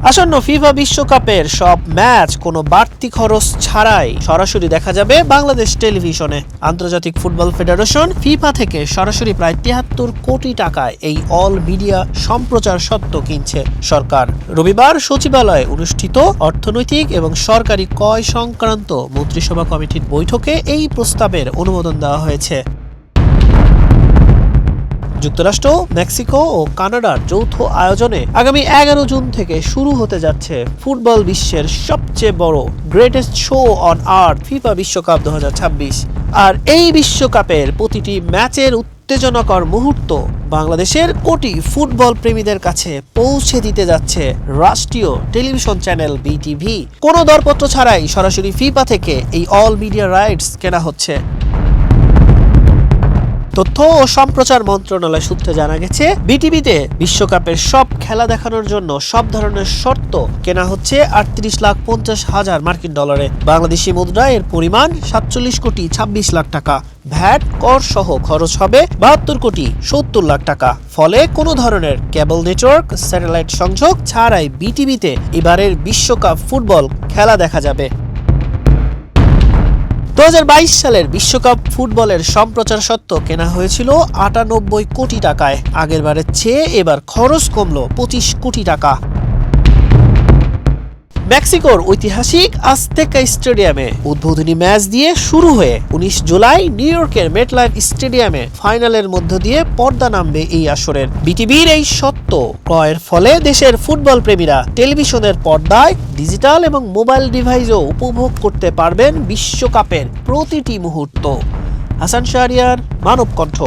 আসন্ন ফিফা বিশ্বকাপের সব ম্যাচ কোনো বাড়তি খরচ ছাড়াই সরাসরি দেখা যাবে বাংলাদেশ টেলিভিশনে। আন্তর্জাতিক ফুটবল ফেডারেশন ফিফা থেকে সরাসরি প্রায় ৭৩ কোটি টাকায় এই অল মিডিয়া সম্প্রচার স্বত্ব কিনছে সরকার। রবিবার সচিবালয়ে অনুষ্ঠিত অর্থনৈতিক এবং সরকারি ক্রয় সংক্রান্ত মন্ত্রিসভা কমিটির বৈঠকে এই প্রস্তাবের অনুমোদন দেওয়া হয়েছে। যুক্তরাষ্ট্র, মেক্সিকো ও কানাডার যৌথ আয়োজনে আগামী ১১ জুন থেকে শুরু হতে যাচ্ছে ফুটবল বিশ্বের সবচেয়ে বড় greatest show on earth FIFA বিশ্বকাপ ২০২৬। আর এই বিশ্বকাপের প্রতিটি ম্যাচের উত্তেজনাকর মুহূর্ত বাংলাদেশের কোটি ফুটবল প্রেমীদের কাছে পৌঁছে দিতে যাচ্ছে রাষ্ট্রীয় টেলিভিশন চ্যানেল বিটিভি। কোনো দরপত্র ছাড়াই সরাসরি ফিফা থেকে এই অল মিডিয়া রাইটস কেনা হচ্ছে। তথ্য ও সম্প্রচার মন্ত্রণালয় সূত্রে জানা গেছে, বিটিভিতে বিশ্বকাপের সব খেলা দেখানোর জন্য সব ধরনের শর্ত কেনা হচ্ছে ৩৮,৫০,০০০ মার্কিন ডলারে। বাংলাদেশি মুদ্রায় এর পরিমাণ ৪৭,২৬,০০,০০০ টাকা। ভ্যাট কর সহ খরচ হবে ৭২,৭০,০০,০০০ টাকা। ফলে কোনো ধরনের কেবল নেটওয়ার্ক, স্যাটেলাইট সংযোগ ছাড়াই বিটিভিতে এবারের বিশ্বকাপ ফুটবল খেলা দেখা যাবে। ২০২২ সালের বিশ্বকাপ ফুটবলের সম্প্রচার স্বত্ব কেনা হয়েছিল ৯৮ কোটি টাকায়। আগেরবারের চেয়ে এবার খরচ কমল ২৫ কোটি টাকা। মেক্সিকোর ঐতিহাসিক আজতেকা স্টেডিয়ামে উদ্বোধনী ম্যাচ দিয়ে শুরু হয়ে ১৯ জুলাই নিউ ইয়র্কের মেটলাইফ স্টেডিয়ামে ফাইনালের মধ্য দিয়ে পর্দা নামবে এই আসরের। বিটিভির এই স্বত্ব ক্রয়ের ফলে দেশের ফুটবল প্রেমীরা টেলিভিশনের পর্দায়, ডিজিটাল এবং মোবাইল ডিভাইসও উপভোগ করতে পারবেন বিশ্বকাপের প্রতিটি মুহূর্ত। হাসান শাহরিয়ার, মানব কণ্ঠ।